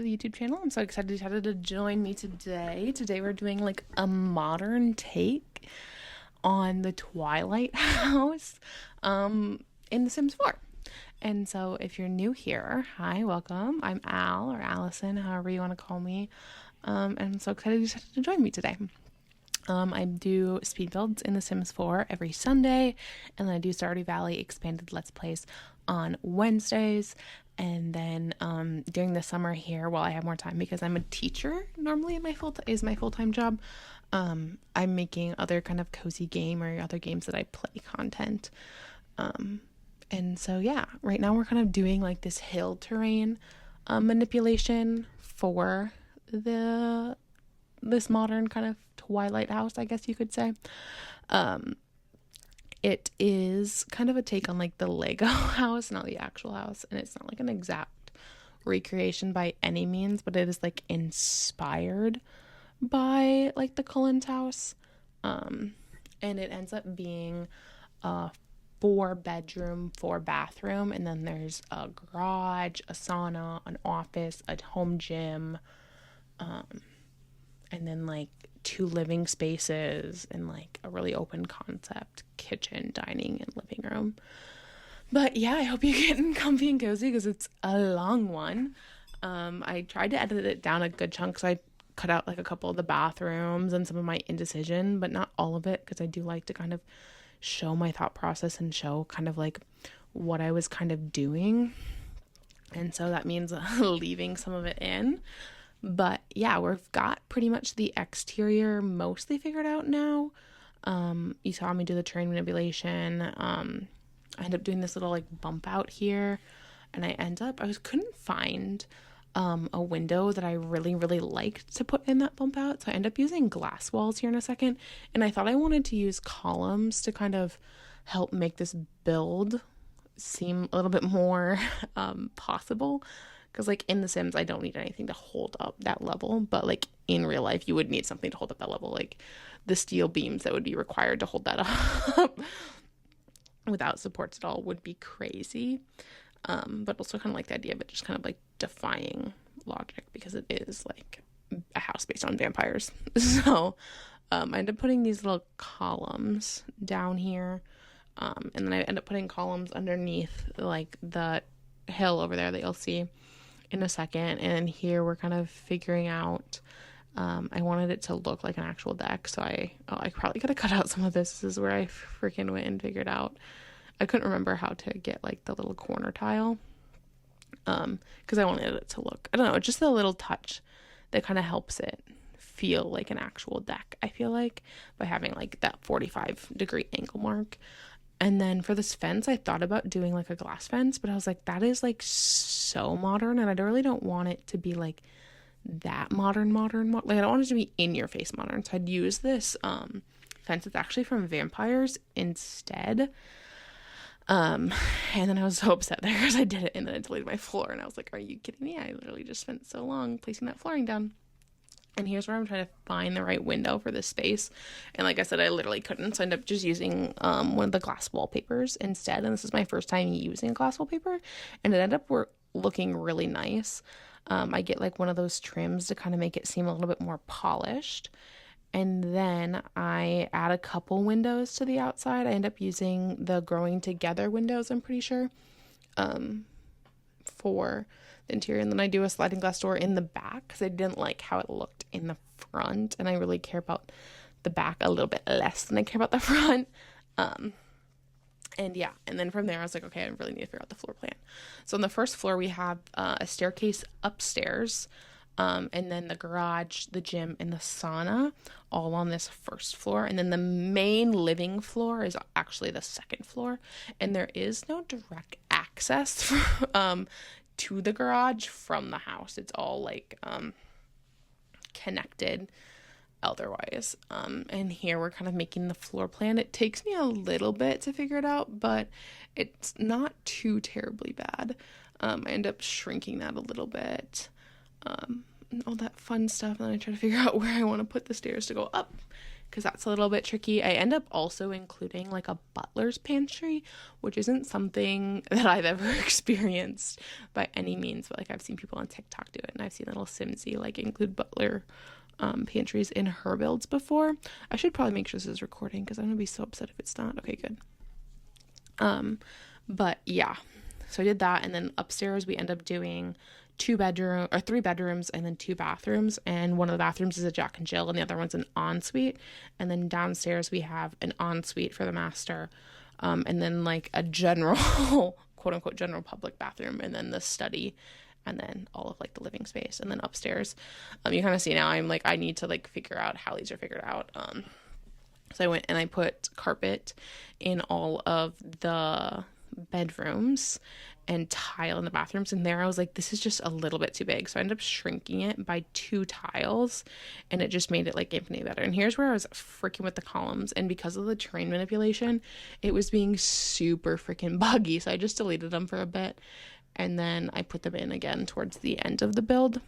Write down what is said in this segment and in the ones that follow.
to the YouTube channel. I'm so excited you decided to join me today. Today we're doing like a modern take on the Twilight house in The Sims 4. And so if you're new here, hi, welcome. I'm Al or Allison, however you want to call me. And I'm so excited you decided to join me today. I do speed builds in The Sims 4 every Sunday, and then I do Stardew Valley expanded Let's Plays on Wednesdays. And then during the summer here, while I have more time, because I'm a teacher normally in my full-time job, I'm making other kind of cozy game or other games that I play content. And so yeah, right now we're kind of doing like this hill terrain manipulation for this modern kind of Twilight house, I guess you could say. It is kind of a take on like the Lego house, not the actual house, and it's not like an exact recreation by any means, but it is like inspired by like the Cullen's house. And it ends up being a 4-bedroom, 4-bathroom, and then there's a garage, a sauna, an office, a home gym, and then like 2 living spaces and like a really open concept kitchen, dining, and living room. But yeah, I hope you're getting comfy and cozy because it's a long one. I tried to edit it down a good chunk, so I cut out like a couple of the bathrooms and some of my indecision, but not all of it, because I do like to kind of show my thought process and show kind of like what I was kind of doing. And so that means leaving some of it in. But yeah, we've got pretty much the exterior mostly figured out now. You saw me do the terrain manipulation. I ended up doing this little like bump out here, and I couldn't find a window that I really liked to put in that bump out, so I ended up using glass walls here in a second. And I thought I wanted to use columns to kind of help make this build seem a little bit more possible. Because, like, in The Sims, I don't need anything to hold up that level. But, like, in real life, you would need something to hold up that level. Like, the steel beams that would be required to hold that up without supports at all would be crazy. But also kind of like the idea of it just kind of, like, defying logic. Because it is, like, a house based on vampires. So, I ended up putting these little columns down here. And then I ended up putting columns underneath, like, the hill over there that you'll see in a second. And here we're kind of figuring out, I wanted it to look like an actual deck, so I probably could have cut out some of this. This is where I freaking went and figured out I couldn't remember how to get like the little corner tile, because I wanted it to look, I don't know, just a little touch that kind of helps it feel like an actual deck, I feel like, by having like that 45-degree angle mark. And then for this fence, I thought about doing like a glass fence, but I was like, that is like so modern, and I really don't want it to be like that modern. Like, I don't want it to be in your face modern. So I'd use this fence that's actually from vampires instead. And then I was so upset there because I did it and then I deleted my floor, and I was like, are you kidding me? I literally just spent so long placing that flooring down. And here's where I'm trying to find the right window for this space. And like I said, I literally couldn't. So I ended up just using one of the glass wallpapers instead. And this is my first time using glass wallpaper. And it ended up looking really nice. I get like one of those trims to kind of make it seem a little bit more polished. And then I add a couple windows to the outside. I end up using the growing together windows, I'm pretty sure, for the interior. And then I do a sliding glass door in the back because I didn't like how it looked in the front, and I really care about the back a little bit less than I care about the front. And yeah, and then from there I was like, okay, I really need to figure out the floor plan. So on the first floor we have a staircase upstairs, and then the garage, the gym, and the sauna all on this first floor. And then the main living floor is actually the second floor, and there is no direct access to the garage from the house. It's all like connected otherwise. And here we're kind of making the floor plan. It takes me a little bit to figure it out, but it's not too terribly bad. I end up shrinking that a little bit, and all that fun stuff, and then I try to figure out where I want to put the stairs to go up. because that's a little bit tricky. I end up also including like a butler's pantry, which isn't something that I've ever experienced by any means, but like I've seen people on TikTok do it, and I've seen little Simsy like include butler pantries in her builds before. I should probably make sure this is recording because I'm gonna be so upset if it's not. Okay, good. But yeah, so I did that, and then upstairs we end up doing 3 bedrooms and then 2 bathrooms, and one of the bathrooms is a Jack and Jill and the other one's an ensuite, and then downstairs we have an ensuite for the master, and then like a general quote unquote general public bathroom, and then the study, and then all of like the living space, and then upstairs you kind of see now I'm like I need to like figure out how these are figured out. So I went and I put carpet in all of the bedrooms and tile in the bathrooms, and there I was like, this is just a little bit too big, so I ended up shrinking it by 2 tiles, and it just made it like infinitely better. And here's where I was freaking with the columns, and because of the terrain manipulation, it was being super freaking buggy, so I just deleted them for a bit, and then I put them in again towards the end of the build.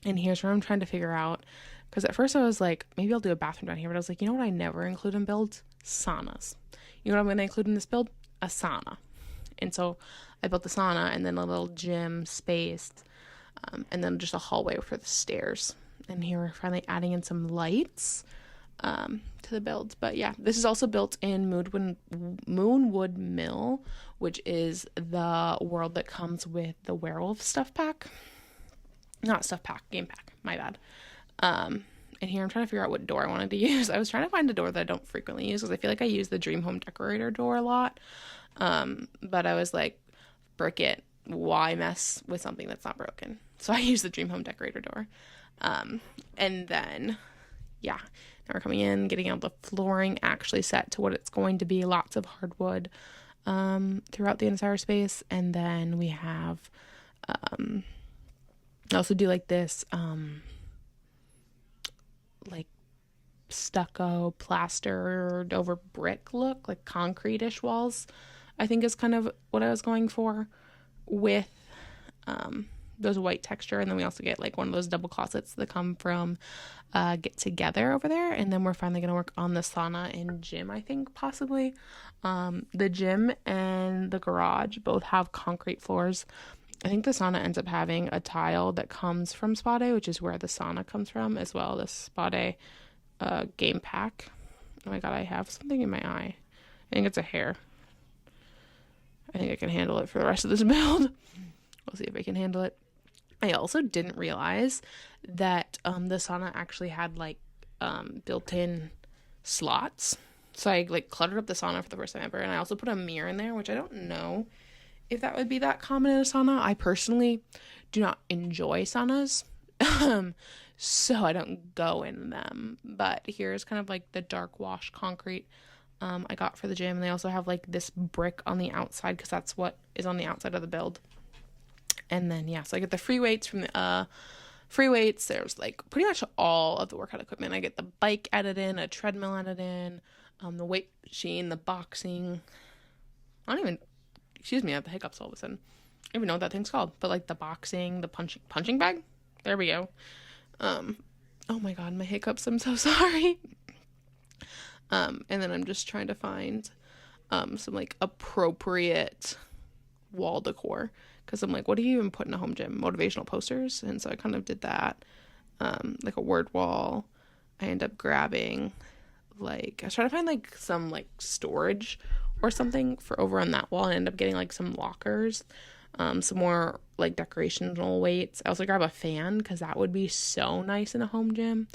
And here's where I'm trying to figure out, because at first I was like, maybe I'll do a bathroom down here, but I was like, you know what I never include in builds? Saunas. You know what I'm going to include in this build? A sauna. And so I built the sauna, and then a little gym space, and then just a hallway for the stairs. And here we're finally adding in some lights to the build. But yeah, this is also built in Moonwood Mill, which is the world that comes with the werewolf stuff pack. Not stuff pack, game pack, my bad. And here I'm trying to figure out what door I wanted to use. I was trying to find a door that I don't frequently use, because I feel like I use the Dream Home Decorator door a lot. But I was like, brick it, why mess with something that's not broken? So I use the Dream Home Decorator door. And then, yeah, now we're coming in, getting out the flooring actually set to what it's going to be. Lots of hardwood throughout the entire space. And then we have, I also do like this, like stucco plastered over brick look, like concrete-ish walls, I think is kind of what I was going for, with those white texture. And then we also get like one of those double closets that come from Get Together over there. And then we're finally going to work on the sauna and gym, I think, possibly. The gym and the garage both have concrete floors. I think the sauna ends up having a tile that comes from Spa Day, which is where the sauna comes from, as well as Spa Day game pack. Oh my god, I have something in my eye. I think it's a hair. I think I can handle it for the rest of this build. We'll see if I can handle it. I also didn't realize that the sauna actually had like built-in slots. So I like cluttered up the sauna for the first time ever, and I also put a mirror in there, which I don't know if that would be that common in a sauna. I personally do not enjoy saunas, so I don't go in them. But here's kind of like the dark wash concrete I got for the gym. And they also have like this brick on the outside, because that's what is on the outside of the build. And then, yeah, so I get the free weights from the free weights. There's like pretty much all of the workout equipment. I get the bike added in, a treadmill added in, the weight machine, the boxing. Excuse me, I have the hiccups all of a sudden. I don't even know what that thing's called. But like the boxing, the punching bag. There we go. Oh my god, my hiccups. I'm so sorry. And then I'm just trying to find some like appropriate wall decor, because I'm like, what do you even put in a home gym? Motivational posters. And so I kind of did that, like a word wall. I end up grabbing like, I was trying to find like some like storage or something for over on that wall, and end up getting like some lockers, some more like decorational weights. I also grab a fan, because that would be so nice in a home gym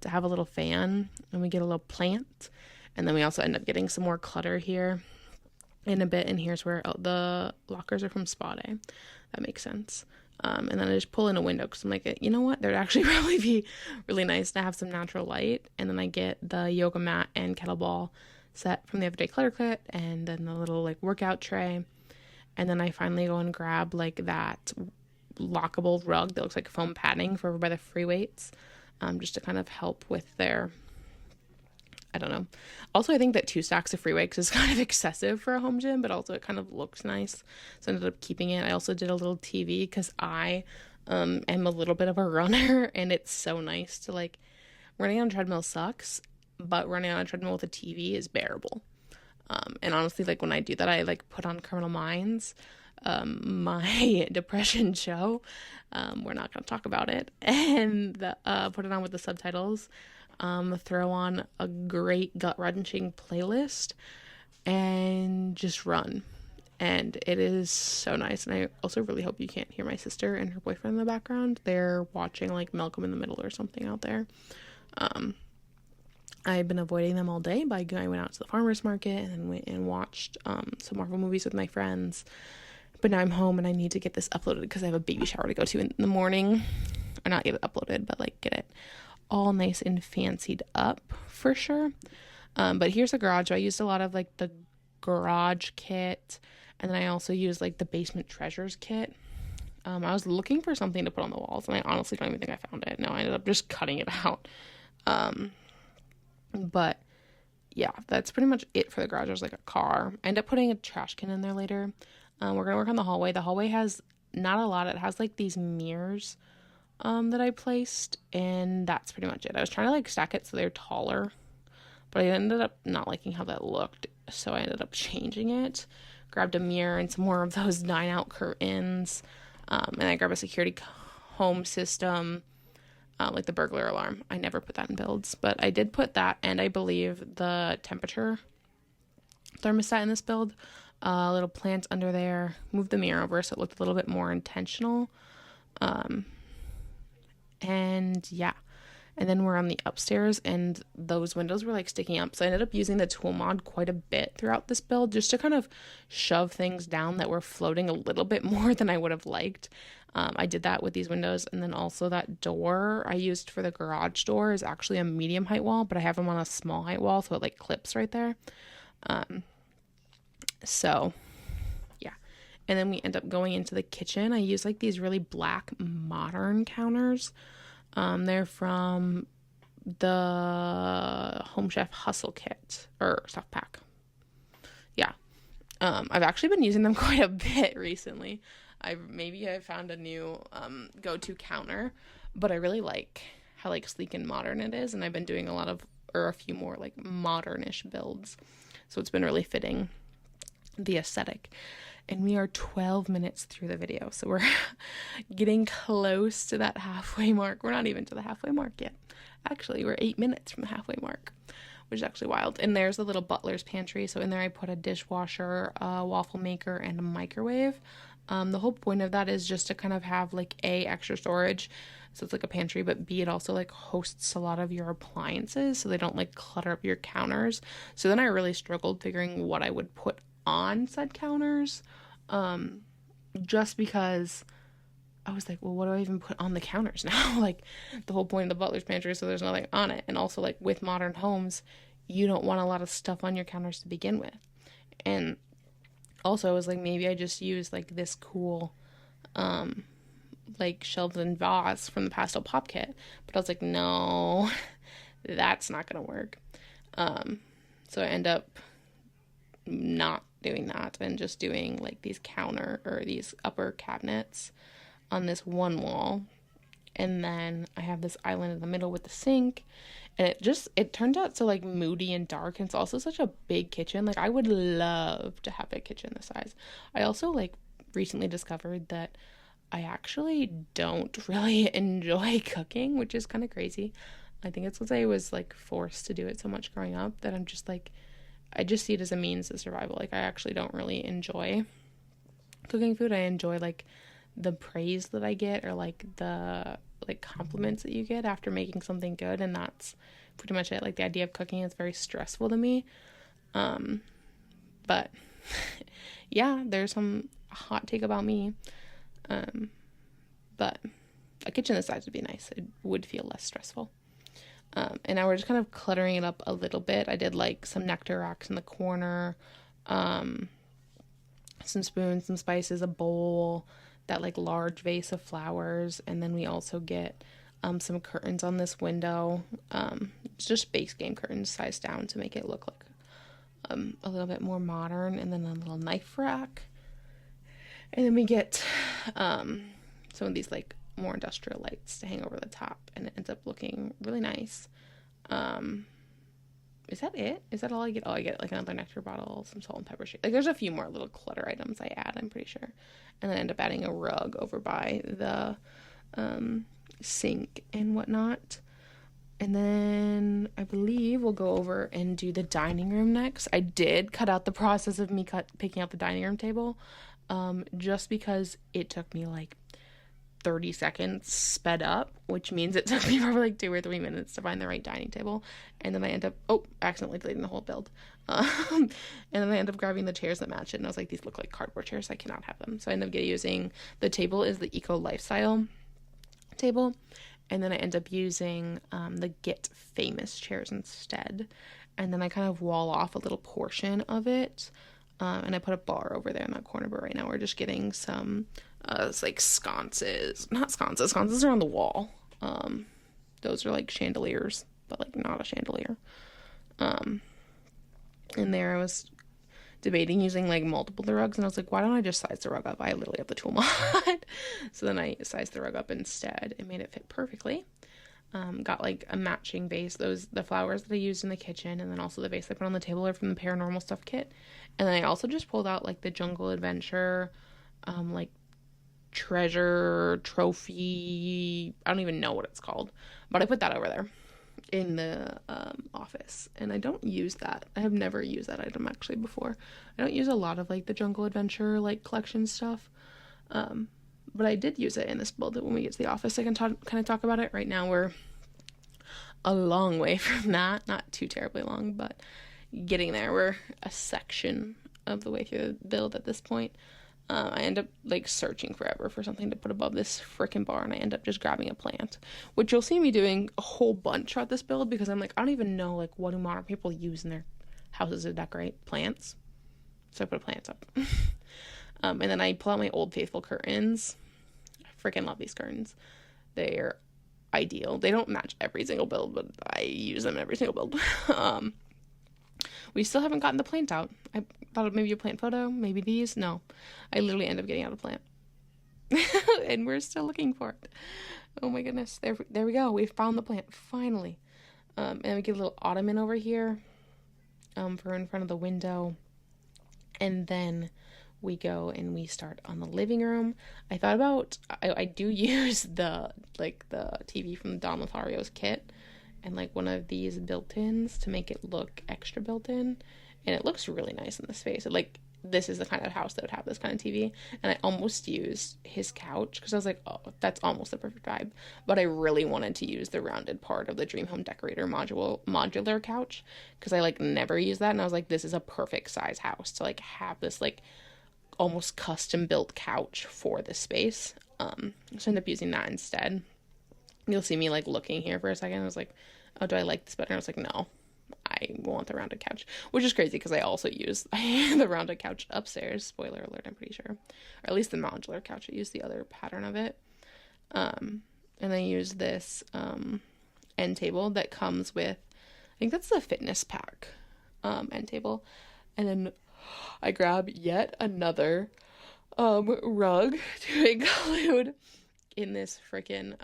to have a little fan. And we get a little plant, and then we also end up getting some more clutter here in a bit. And here's where the lockers are from Spa Day. That makes sense. And then I just pull in a window, because I'm like, you know what, there'd actually probably be really nice to have some natural light. And then I get the yoga mat and kettlebell set from the Everyday Clutter Kit, and then the little like workout tray. And then I finally go and grab like that lockable rug that looks like foam padding for over by the free weights, just to kind of help with their, I don't know. Also, I think that 2 stacks of free weights is kind of excessive for a home gym, but also it kind of looks nice, so I ended up keeping it. I also did a little TV, because I am a little bit of a runner, and it's so nice to like, running on a treadmill sucks, but running on a treadmill with a TV is bearable. And honestly, like when I do that, I like put on Criminal Minds, my depression show. We're not going to talk about it, and put it on with the subtitles. Throw on a great gut-wrenching playlist and just run. And it is so nice. And I also really hope you can't hear my sister and her boyfriend in the background. They're watching like Malcolm in the Middle or something out there. I've been avoiding them all day by I went out to the farmer's market and then went and watched some Marvel movies with my friends. But now I'm home and I need to get this uploaded because I have a baby shower to go to in the morning. Or not get it uploaded, but like get it all nice and fancied up for sure. But here's the garage. I used a lot of like the garage kit, and then I also used like the basement treasures kit. I was looking for something to put on the walls, and I honestly don't even think I found it. No, I ended up just cutting it out. But yeah, that's pretty much it for the garage. There's like a car. I end up putting a trash can in there later. We're gonna work on the hallway. The hallway has not a lot. It has like these mirrors that I placed, and that's pretty much it. I was trying to like stack it so they're taller, but I ended up not liking how that looked, so I ended up changing it. Grabbed a mirror and some more of those dine out curtains, and I grabbed a security home system, like the burglar alarm. I never put that in builds, but I did put that, and I believe the temperature thermostat in this build. A little plant under there. Moved the mirror over so it looked a little bit more intentional. And yeah, and then we're on the upstairs, and those windows were like sticking up, so I ended up using the tool mod quite a bit throughout this build just to kind of shove things down that were floating a little bit more than I would have liked. I did that with these windows, and then also that door I used for the garage door is actually a medium height wall, but I have them on a small height wall, so it like clips right there. So yeah, and then we end up going into the kitchen. I use like these really black modern counters. They're from the Home Chef Hustle Kit or Stuff Pack. Yeah. I've actually been using them quite a bit recently. I've found a new go-to counter, but I really like how like sleek and modern it is, and I've been doing a few more like modernish builds. So it's been really fitting the aesthetic. And we are 12 minutes through the video, so we're getting close to that halfway mark. We're not even to the halfway mark yet. Actually, we're 8 minutes from the halfway mark, which is actually wild. And there's the little butler's pantry. So in there I put a dishwasher, a waffle maker, and a microwave. The whole point of that is just to kind of have like extra storage. So it's like a pantry, but B, it also like hosts a lot of your appliances so they don't like clutter up your counters. So then I really struggled figuring what I would put on said counters, just because I was like, well, what do I even put on the counters now? Like the whole point of the butler's pantry is so there's nothing on it. And also like with modern homes, you don't want a lot of stuff on your counters to begin with. And also I was like, maybe I just use like this cool like shelves and vase from the Pastel Pop Kit, but I was like, no, that's not gonna work. So I end up not doing that and just doing like these these upper cabinets on this one wall, and then I have this island in the middle with the sink, and it turned out so like moody and dark, and it's also such a big kitchen. Like I would love to have a kitchen this size. I also like recently discovered that I actually don't really enjoy cooking, which is kind of crazy. I think it's because I was like forced to do it so much growing up that I'm just like, I just see it as a means to survival. Like I actually don't really enjoy cooking food. I enjoy like the praise that I get, or like the like compliments that you get after making something good, and that's pretty much it. Like the idea of cooking is very stressful to me. But yeah, there's some hot take about me. But a kitchen this size would be nice. It would feel less stressful. And now we're just kind of cluttering it up a little bit. I did like some nectar racks in the corner, some spoons, some spices, a bowl, that like large vase of flowers, and then we also get some curtains on this window. It's just base game curtains sized down to make it look like a little bit more modern, and then a little knife rack. And then we get some of these like more industrial lights to hang over the top, and it ends up looking really nice. is that it? Is that all I get? Oh, I get like another nectar bottle, some salt and pepper shake. Like there's a few more little clutter items I add, I'm pretty sure. And then I end up adding a rug over by the sink and whatnot. And then I believe we'll go over and do the dining room next. I did cut out the process of me picking out the dining room table, just because it took me like 30 seconds sped up, which means it took me probably like 2 or 3 minutes to find the right dining table. And then I end up, accidentally deleting the whole build. And then I end up grabbing the chairs that match it. And I was like, these look like cardboard chairs. I cannot have them. So I end up using, the table is the Eco Lifestyle table. And then I end up using the Get Famous chairs instead. And then I kind of wall off a little portion of it. And I put a bar over there in that corner. But right now we're just getting some, it's like sconces. Not sconces. Sconces are on the wall. Those are like chandeliers, but like not a chandelier. And there I was debating using like multiple of the rugs, and I was like, why don't I just size the rug up? I literally have the tool mod. So then I sized the rug up instead and made it fit perfectly. Got like a matching vase. The flowers that I used in the kitchen, and then also the vase I put on the table are from the Paranormal Stuff kit. And then I also just pulled out like the Jungle Adventure, like treasure trophy. I don't even know what it's called, but I put that over there in the office, and I don't use that. I have never used that item actually before. I don't use a lot of like the Jungle Adventure like collection stuff, but I did use it in this build. When we get to the office I can kind of talk about it. Right now we're a long way from that, not too terribly long, but getting there. We're a section of the way through the build at this point. I end up like searching forever for something to put above this frickin' bar, and I end up just grabbing a plant, which you'll see me doing a whole bunch throughout this build, because I'm like, I don't even know like what do modern people use in their houses to decorate. Plants. So I put plants up. And then I pull out my Old Faithful curtains. I freaking love these curtains. They're ideal. They don't match every single build, but I use them in every single build. We still haven't gotten the plant out. I thought maybe a plant photo, maybe these. No, I literally end up getting out a plant. And we're still looking for it. Oh my goodness. There we go. We found the plant, finally. And we get a little ottoman over here for in front of the window. And then we go and we start on the living room. I thought about, I do use the TV from Don Lothario's kit, and like one of these built-ins to make it look extra built-in, and it looks really nice in the space. This is the kind of house that would have this kind of TV, and I almost used his couch because I was like, oh, that's almost the perfect vibe, but I really wanted to use the rounded part of the Dream Home Decorator modular couch, because I like never use that, and I was like, this is a perfect size house to like have this like almost custom built couch for this space. So I ended up using that instead. You'll see me like looking here for a second. I was like, oh, do I like this better? And I was like, no, I want the rounded couch, which is crazy because I also use the rounded couch upstairs. Spoiler alert, I'm pretty sure. Or at least the modular couch. I use the other pattern of it. And I use this end table that comes with, I think that's the fitness pack end table. And then I grab yet another rug to include in this freaking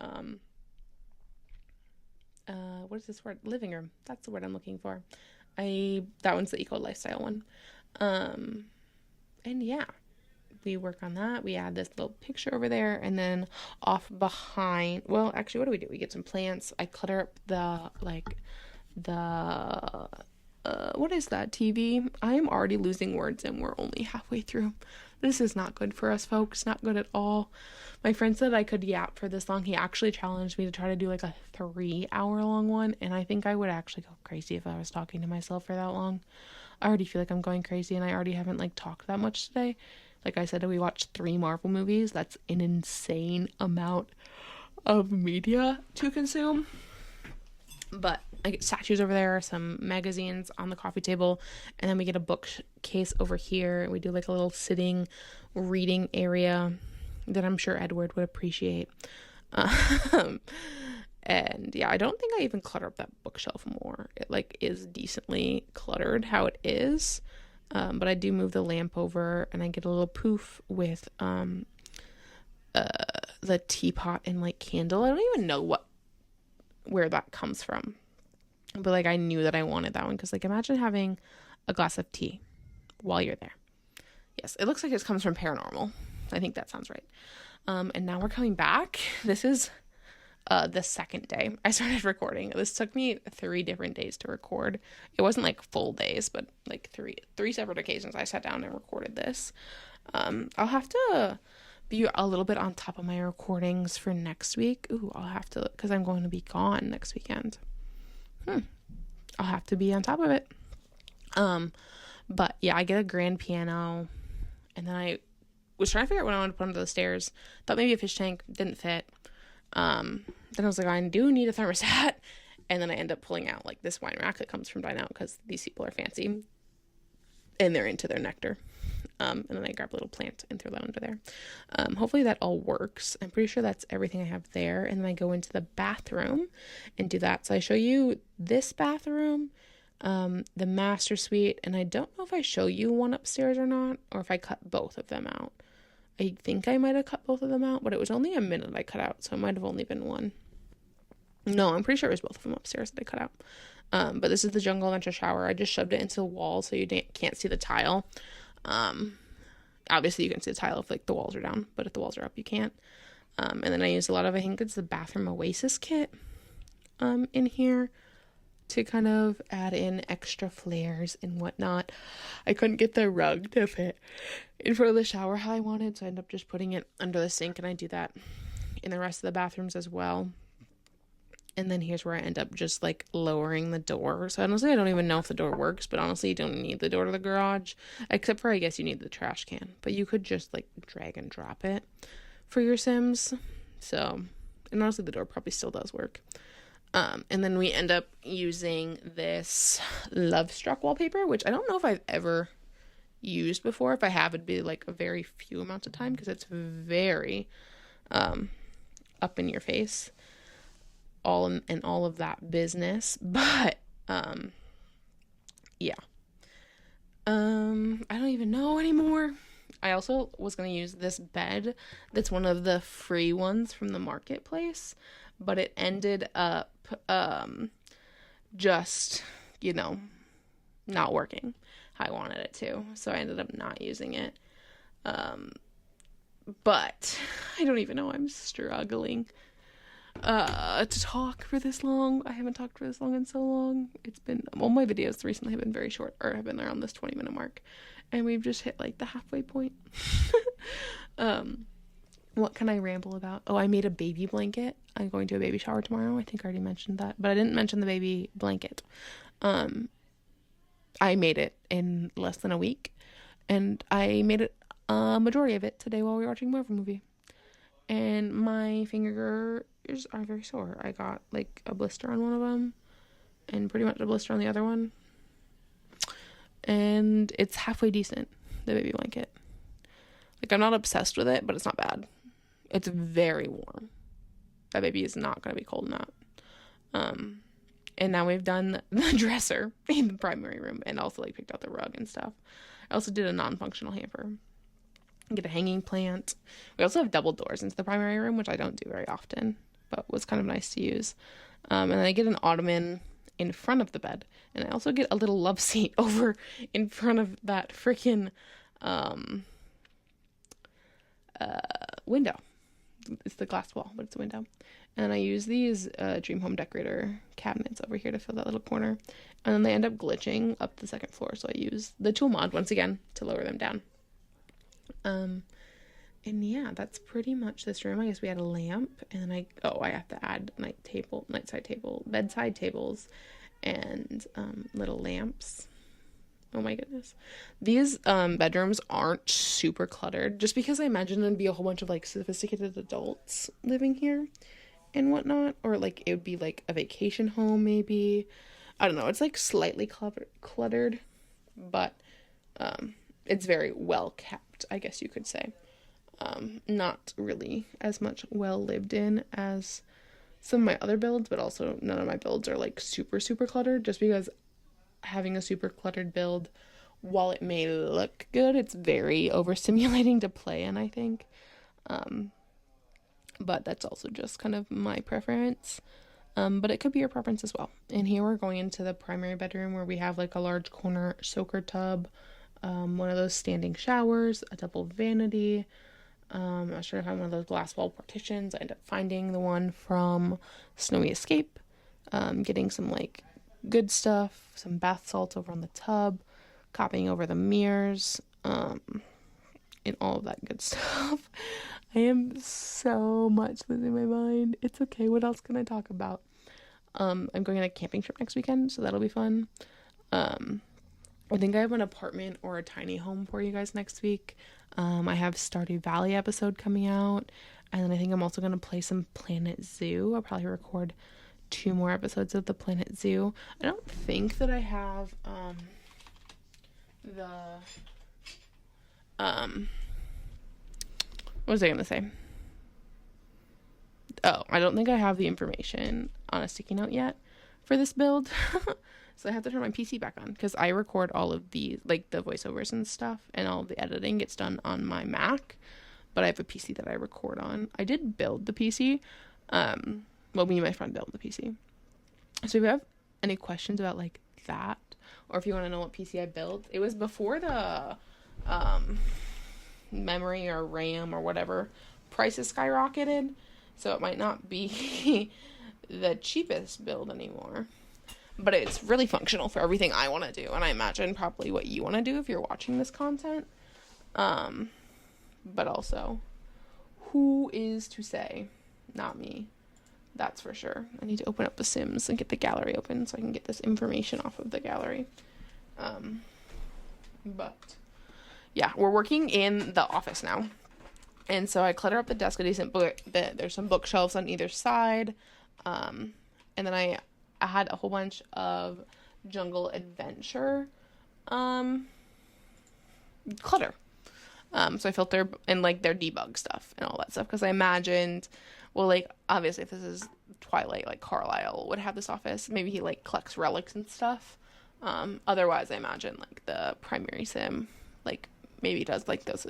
what is this word? Living room. That's the word I'm looking for. That one's the Eco Lifestyle one. And yeah, we work on that. We add this little picture over there, and then off behind, well, actually, what do? We get some plants. I clutter up what is that TV? I am already losing words, and we're only halfway through. This is not good for us, folks. Not good at all. My friend said I could yap for this long. He actually challenged me to try to do like a 3-hour-long one, and I think I would actually go crazy if I was talking to myself for that long. I already feel like I'm going crazy, and I already haven't like talked that much today. Like I said, we watched 3 Marvel movies. That's an insane amount of media to consume. But I get statues over there, some magazines on the coffee table, and then we get a bookcase over here. We do like a little sitting reading area that I'm sure Edward would appreciate. And yeah, I don't think I even clutter up that bookshelf more. It like is decently cluttered how it is. But I do move the lamp over, and I get a little poof with the teapot and like candle. I don't even know where that comes from. But like I knew that I wanted that one because like imagine having a glass of tea while you're there. Yes, it looks like it comes from Paranormal. I think that sounds right. And now we're coming back. This is the second day I started recording. This took me 3 different days to record. It wasn't like full days, but like three separate occasions I sat down and recorded this. I'll have to be a little bit on top of my recordings for next week. Ooh, I'll have to, because I'm going to be gone next weekend. I'll have to be on top of it. But yeah, I get a grand piano, and then I was trying to figure out what I wanted to put under the stairs. Thought maybe a fish tank, didn't fit. Then I was like, I do need a thermostat. And then I end up pulling out like this wine rack that comes from Dine Out because these people are fancy and they're into their nectar. And then I grab a little plant and throw that under there. Hopefully that all works. I'm pretty sure that's everything I have there. And then I go into the bathroom and do that. So I show you this bathroom, the master suite, and I don't know if I show you one upstairs or not, or if I cut both of them out. I think I might have cut both of them out, but it was only a minute I cut out, so it might have only been one. No, I'm pretty sure it was both of them upstairs that I cut out. But this is the Jungle Adventure shower. I just shoved it into the wall so you can't see the tile. Obviously you can see the tile if like the walls are down, but if the walls are up, you can't. And then I used a lot of, I think it's the Bathroom Oasis kit, in here to kind of add in extra flares and whatnot. I couldn't get the rug to fit in front of the shower how I wanted, so I ended up just putting it under the sink, and I do that in the rest of the bathrooms as well. And then here's where I end up just like lowering the door. So honestly, I don't even know if the door works, but honestly, you don't need the door to the garage, except for I guess you need the trash can, but you could just like drag and drop it for your Sims. So, and honestly, the door probably still does work. And then we end up using this Love Struck wallpaper, which I don't know if I've ever used before. If I have, it'd be like a very few amounts of time because it's very up in your face, all of that business. But yeah, I don't even know anymore. I also was going to use this bed that's one of the free ones from the marketplace, but it ended up just, not working how I wanted it to. So I ended up not using it. But I don't even know. I'm struggling to talk for this long. I haven't talked for this long in so long. It's been, all my videos recently have been very short, or have been around this 20-minute mark, and we've just hit like the halfway point. What can I ramble about? Oh, I made a baby blanket. I'm going to a baby shower tomorrow. I think I already mentioned that, but I didn't mention the baby blanket. I made it in less than a week, and I made it a majority of it today while we were watching a Marvel movie. And my fingers are very sore. I got like a blister on one of them, and pretty much a blister on the other one. And it's halfway decent, the baby blanket. Like, I'm not obsessed with it, but it's not bad. It's very warm. That baby is not going to be cold in that. And now we've done the dresser in the primary room, and also like picked out the rug and stuff. I also did a non-functional hamper. Get a hanging plant. We also have double doors into the primary room, which I don't do very often, but was kind of nice to use. And I get an ottoman in front of the bed, and I also get a little love seat over in front of that freaking window. It's the glass wall, but it's a window. And I use these Dream Home Decorator cabinets over here to fill that little corner. And then they end up glitching up the second floor, so I use the tool mod once again to lower them down. And yeah, that's pretty much this room. I guess we had a lamp, and then I have to add bedside tables, and little lamps. Oh my goodness. These bedrooms aren't super cluttered, just because I imagine there'd be a whole bunch of like sophisticated adults living here and whatnot, or like it would be like a vacation home maybe. I don't know. It's like slightly cluttered, but it's very well kept, I guess you could say. Not really as much well lived in as some of my other builds, but also none of my builds are like super, super cluttered, just because having a super cluttered build, while it may look good, it's very overstimulating to play in, I think. But that's also just kind of my preference. But it could be your preference as well. And here we're going into the primary bedroom where we have like a large corner soaker tub, one of those standing showers, a double vanity. I was trying to find one of those glass wall partitions. I ended up finding the one from Snowy Escape, getting some like good stuff, some bath salts over on the tub, copying over the mirrors, and all of that good stuff. I am so much losing my mind. It's okay. What else can I talk about? I'm going on a camping trip next weekend, so that'll be fun. I think I have an apartment or a tiny home for you guys next week. I have Stardew Valley episode coming out, and then I think I'm also going to play some Planet Zoo. I'll probably record 2 more episodes of the Planet Zoo. I don't think that I have what was I going to say? Oh, I don't think I have the information on a sticky note yet for this build. So I have to turn my PC back on because I record all of the, like, the voiceovers and stuff, and all of the editing gets done on my Mac, but I have a PC that I record on. I did build the PC. Well, me and my friend built the PC. So if you have any questions about, like, that, or if you want to know what PC I built, it was before the memory or RAM or whatever prices skyrocketed, so it might not be the cheapest build anymore. But it's really functional for everything I want to do, and I imagine probably what you want to do if you're watching this content. But also, who is to say? Not me. That's for sure. I need to open up The Sims and get the gallery open so I can get this information off of the gallery. But yeah, we're working in the office now. And so I clutter up the desk a decent bit. There's some bookshelves on either side. And then I had a whole bunch of Jungle Adventure clutter. So I filter and like their debug stuff and all that stuff because I imagined, well, like obviously if this is Twilight, like Carlisle would have this office. Maybe he like collects relics and stuff. Otherwise, I imagine like the primary sim, like maybe does like those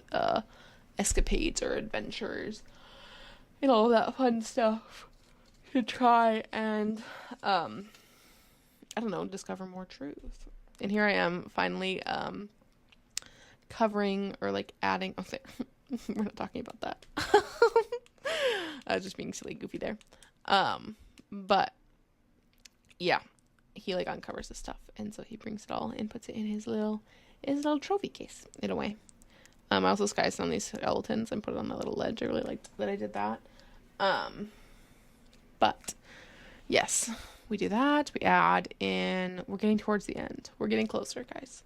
escapades or adventures and all that fun stuff to try and I don't know, discover more truth. And here I am finally covering or like adding, oh, there. We're not talking about that. I was just being silly goofy there. But yeah, he like uncovers the stuff, and so he brings it all and puts it in his little trophy case in a way. I also skysed on these skeletons and put it on a little ledge. I really liked that I did that. But yes, we do that. We add in, we're getting towards the end. We're getting closer, guys.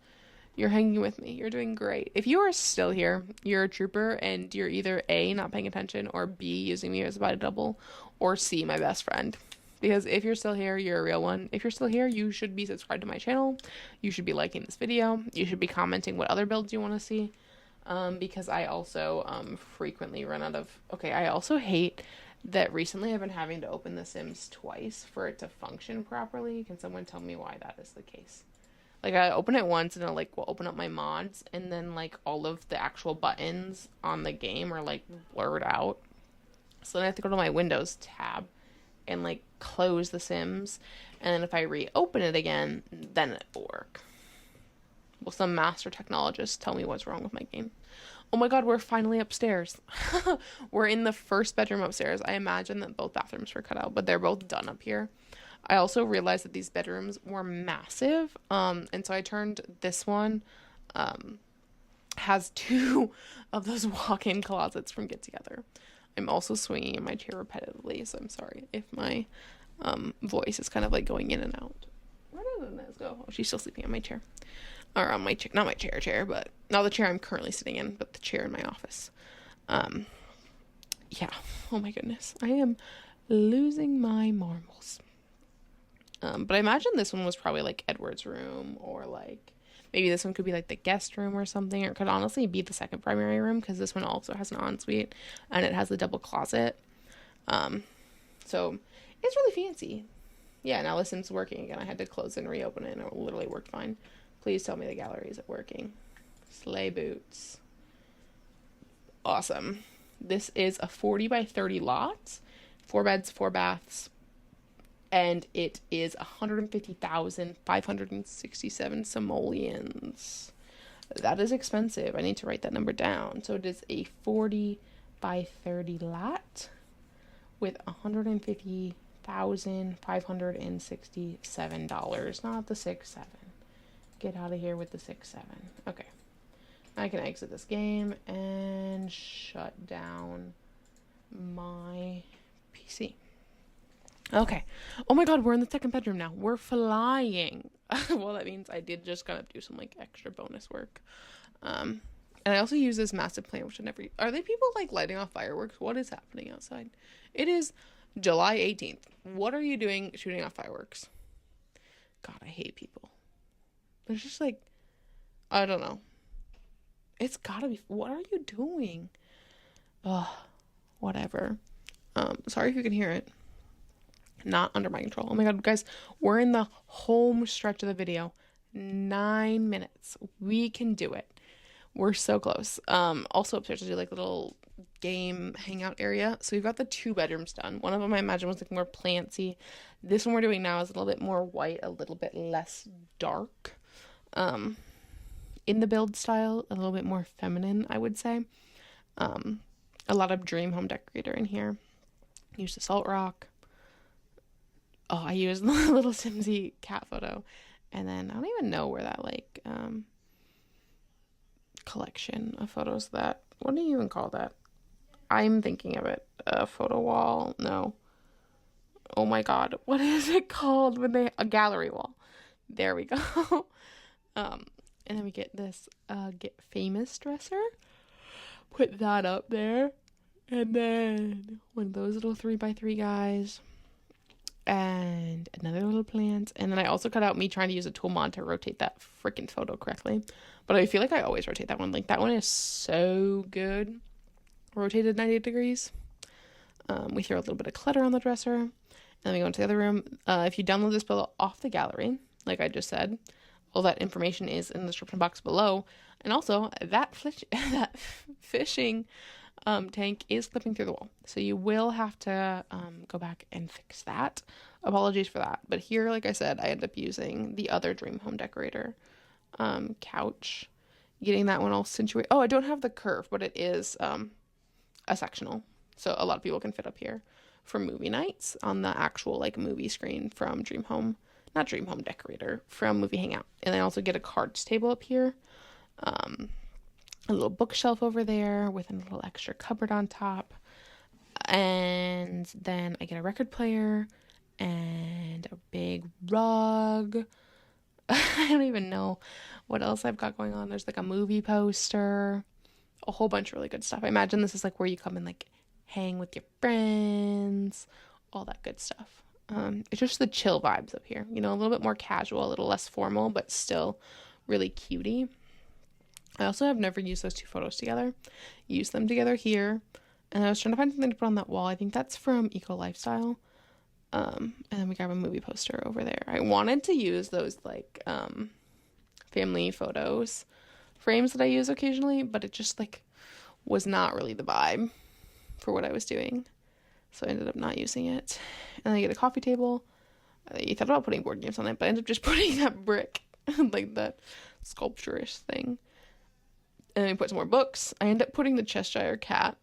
You're hanging with me. You're doing great. If you are still here, you're a trooper, and you're either A, not paying attention, or B, using me as a body double, or C, my best friend. Because if you're still here, you're a real one. If you're still here, you should be subscribed to my channel. You should be liking this video. You should be commenting what other builds you want to see. Because I also frequently run out of... Okay, I also hate that recently I've been having to open The Sims twice for it to function properly. Can someone tell me why that is the case? Like, I open it once and it'll, like, will open up my mods, and then, like, all of the actual buttons on the game are, like, blurred out. So then I have to go to my Windows tab and, like, close The Sims, and then if I reopen it again, then it will work. Will some master technologist tell me what's wrong with my game? Oh my god, we're finally upstairs. We're in the first bedroom upstairs. I imagine that both bathrooms were cut out, but they're both done up here. I also realized that these bedrooms were massive, and so I turned this one, has 2 of those walk-in closets from Get Together. I'm also swinging in my chair repetitively, so I'm sorry if my voice is kind of like going in and out. Where did Inez go? Oh, she's still sleeping on my chair. Or on my chair, not my chair, but not the chair I'm currently sitting in, but the chair in my office. Yeah, oh my goodness. I am losing my marbles. But I imagine this one was probably like Edward's room, or like maybe this one could be like the guest room or something, or it could honestly be the second primary room because this one also has an ensuite and it has a double closet. So it's really fancy. Yeah, now The Sims working again. I had to close and reopen it, and it literally worked fine. Please tell me the gallery isn't working. Sleigh boots. Awesome. This is a 40 by 30 lot. 4 beds, 4 baths. and it is 150,567 simoleons. That is expensive. I need to write that number down. So it is a 40 by 30 lot with $150,567. Not the 6-7. Get out of here with the 6-7. Okay. I can exit this game and shut down my PC. Okay. Oh my god, we're in the second bedroom now. We're flying. Well, that means I did just kind of do some like extra bonus work. And I also use this massive plant, which I never. Are they people like lighting off fireworks? What is happening outside? It is July 18th. What are you doing shooting off fireworks? God, I hate people. There's just like, I don't know. It's gotta be. What are you doing? Ugh. Whatever. Sorry if you can hear it. Not under my control. Oh my god, guys, we're in the home stretch of the video. 9 minutes. We can do it. We're so close. Also upstairs I do like little game hangout area. So we've got the 2 bedrooms done. One of them I imagine was like more planty. This one we're doing now is a little bit more white, a little bit less dark. In the build style, a little bit more feminine, I would say. A lot of dream home decorator in here. Use the salt rock. Oh, I used the little Simsy cat photo. And then I don't even know where that like collection of photos that, what do you even call that? I'm thinking of it. A photo wall. No. Oh my god. What is it called when a gallery wall. There we go. And then we get this Get Famous dresser. Put that up there. And then one of those little 3x3 guys. And another little plant. And then I also cut out me trying to use a tool mod to rotate that freaking photo correctly. But I feel like I always rotate that one. Like, that one is so good. Rotated 90 degrees. We throw a little bit of clutter on the dresser. And then we go into the other room. If you download this below off the gallery, like I just said, all that information is in the description box below. And also, that fishing tank is clipping through the wall. So you will have to go back and fix that. Apologies for that. But here, like I said, I end up using the other Dream Home Decorator couch. Getting that one all situated. Oh, I don't have the curve, but it is a sectional. So a lot of people can fit up here for movie nights on the actual like movie screen from Dream Home. Not Dream Home Decorator, from Movie Hangout. And I also get a cards table up here. A little bookshelf over there with a little extra cupboard on top. And then I get a record player and a big rug. I don't even know what else I've got going on. There's like a movie poster, a whole bunch of really good stuff. I imagine this is like where you come and like hang with your friends, all that good stuff. It's just the chill vibes up here, you know, a little bit more casual, a little less formal, but still really cutie. I also have never used those 2 photos together. Use them together here. And I was trying to find something to put on that wall. I think that's from Eco Lifestyle. And then we grab a movie poster over there. I wanted to use those like family photos frames that I use occasionally, but it just like was not really the vibe for what I was doing. So I ended up not using it. And then I get a coffee table. I thought about putting board games on it, but I ended up just putting that brick, like that sculpture-ish thing. And then I put some more books. I end up putting the Cheshire Cat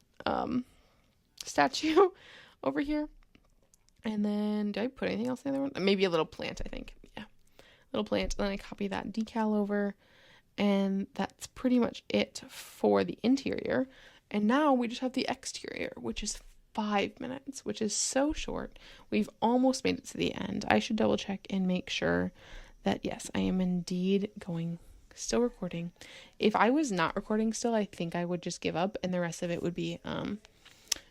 statue over here. And then, did I put anything else in the other one? Maybe a little plant, I think. Yeah. Little plant. And then I copy that decal over. And that's pretty much it for the interior. And now we just have the exterior, which is 5 minutes, which is so short. We've almost made it to the end. I should double check and make sure that yes, I am indeed still recording. If I was not recording still, I think I would just give up and the rest of it would be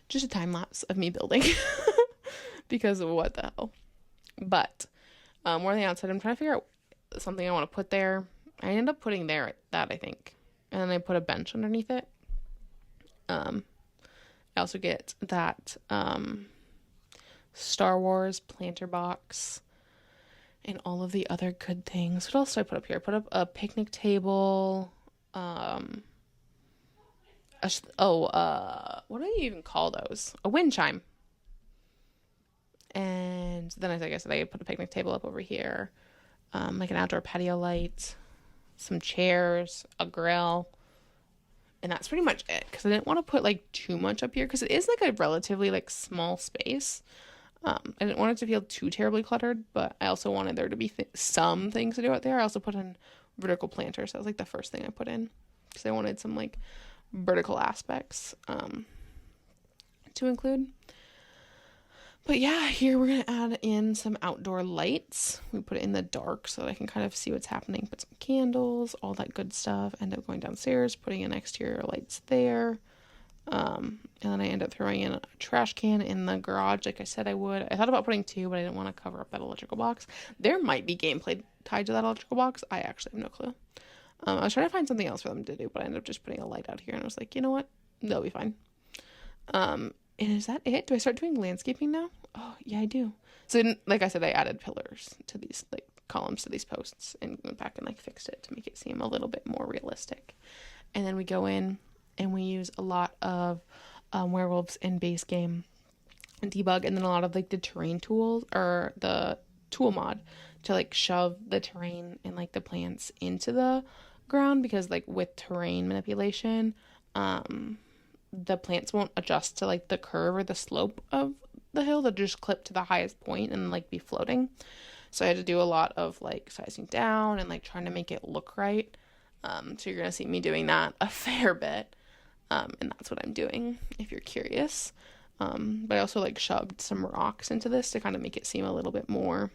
just a time lapse of me building because of what the hell. But more on the outside, I'm trying to figure out something I want to put there. I end up putting that, I think, and then I put a bench underneath it. I also get that Star Wars planter box and all of the other good things. What else did I put up here? I put up a picnic table. What do you even call those? A wind chime. And then, like I said, I put a picnic table up over here, like an outdoor patio light, some chairs, a grill, and that's pretty much it. Because I didn't want to put like too much up here because it is like a relatively like small space. I didn't want it to feel too terribly cluttered, but I also wanted there to be some things to do out there. I also put in vertical planters. That was like the first thing I put in because I wanted some like vertical aspects to include. But yeah, here we're going to add in some outdoor lights. We put it in the dark so that I can kind of see what's happening. Put some candles, all that good stuff. End up going downstairs, putting in exterior lights there. And then I end up throwing in a trash can in the garage like I said I would. I thought about putting 2, but I didn't want to cover up that electrical box. There might be gameplay tied to that electrical box. I actually have no clue. I was trying to find something else for them to do, but I ended up just putting a light out here, and I was like, you know what? They'll be fine. And is that it? Do I start doing landscaping now? Oh, yeah, I do. So, like I said, I added pillars to these, like, columns to these posts and went back and, like, fixed it to make it seem a little bit more realistic. And then we go in and we use a lot of werewolves in base game and debug, and then a lot of, like, the terrain tools, or the tool mod to, like, shove the terrain and, like, the plants into the ground, because, like, with terrain manipulation, the plants won't adjust to like the curve or the slope of the hill. They'll just clip to the highest point and like be floating. So I had to do a lot of like sizing down and like trying to make it look right. So you're going to see me doing that a fair bit. And that's what I'm doing if you're curious. But I also like shoved some rocks into this to kind of make it seem a little bit more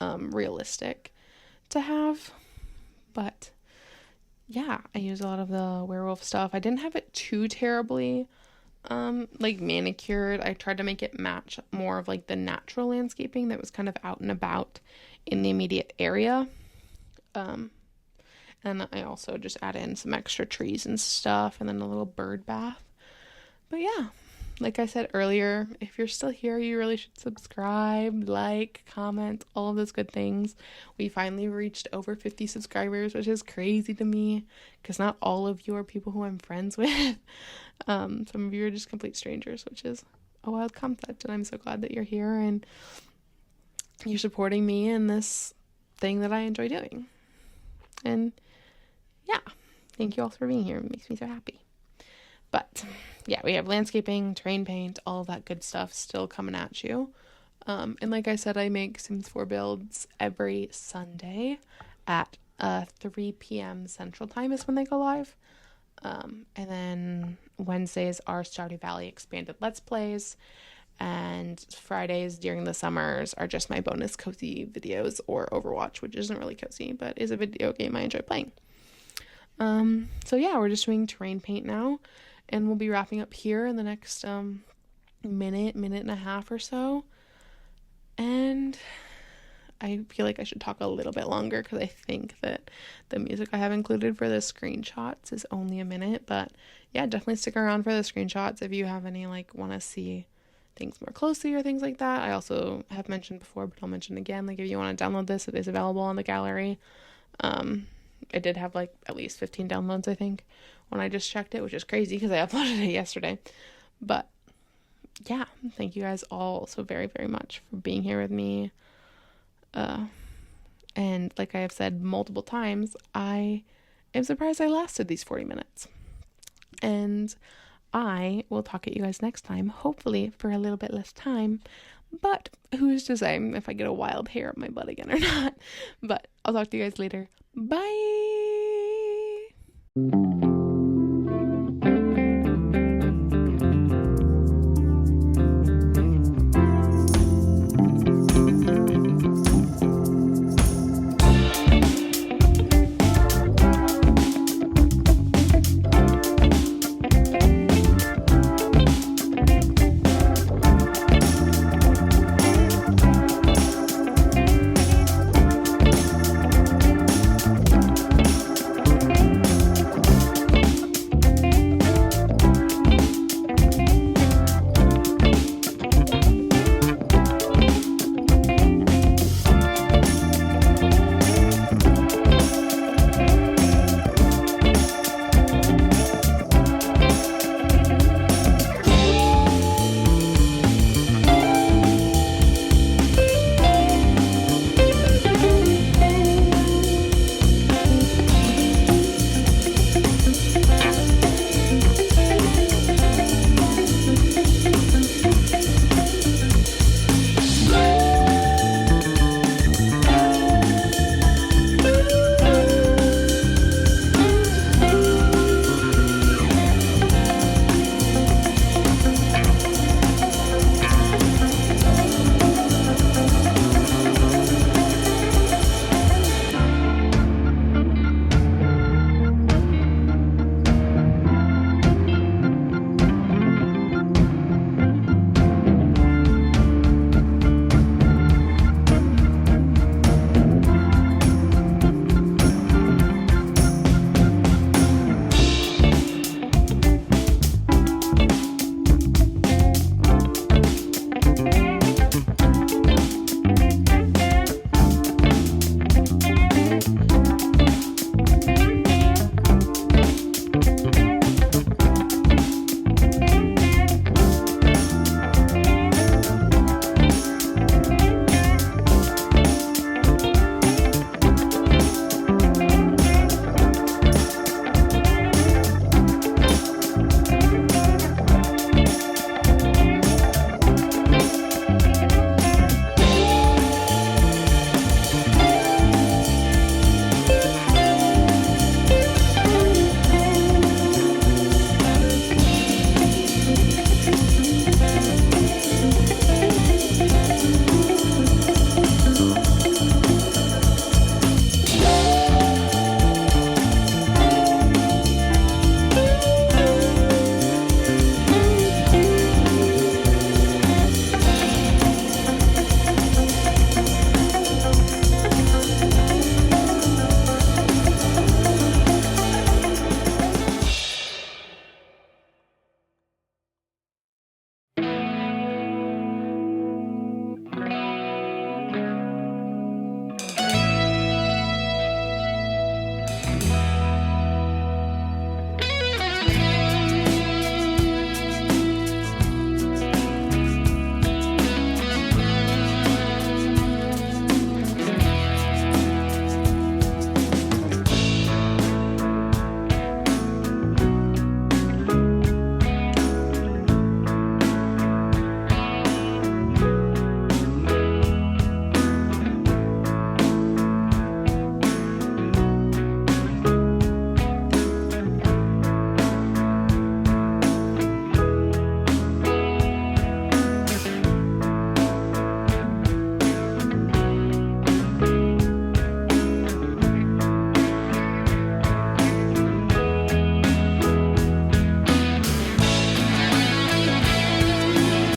realistic to have. But yeah, I use a lot of the werewolf stuff. I didn't have it too terribly, like manicured. I tried to make it match more of like the natural landscaping that was kind of out and about in the immediate area. And I also just add in some extra trees and stuff, and then a little bird bath. But yeah, like I said earlier, if you're still here, you really should subscribe, like, comment, all of those good things. We finally reached over 50 subscribers, which is crazy to me, because not all of you are people who I'm friends with. Some of you are just complete strangers, which is a wild concept, and I'm so glad that you're here and you're supporting me in this thing that I enjoy doing. And yeah, thank you all for being here. It makes me so happy. But yeah, we have landscaping, terrain paint, all of that good stuff still coming at you. And like I said, I make Sims 4 builds every Sunday at 3 p.m. Central Time is when they go live. And then Wednesdays are Stardew Valley expanded Let's Plays. And Fridays during the summers are just my bonus cozy videos, or Overwatch, which isn't really cozy, but is a video game I enjoy playing. So yeah, we're just doing terrain paint now. And we'll be wrapping up here in the next minute and a half or so. And I feel like I should talk a little bit longer because I think that the music I have included for the screenshots is only a minute. But yeah, definitely stick around for the screenshots if you have any, like, want to see things more closely or things like that. I also have mentioned before, but I'll mention again, like, if you want to download this, it is available on the gallery. I did have like at least 15 downloads, I think, when I just checked it, which is crazy because I uploaded it yesterday. But yeah, thank you guys all so very, very much for being here with me. And like I have said multiple times, I am surprised I lasted these 40 minutes. And I will talk at you guys next time, hopefully for a little bit less time. But who's to say if I get a wild hair up my butt again or not. But I'll talk to you guys later. Bye!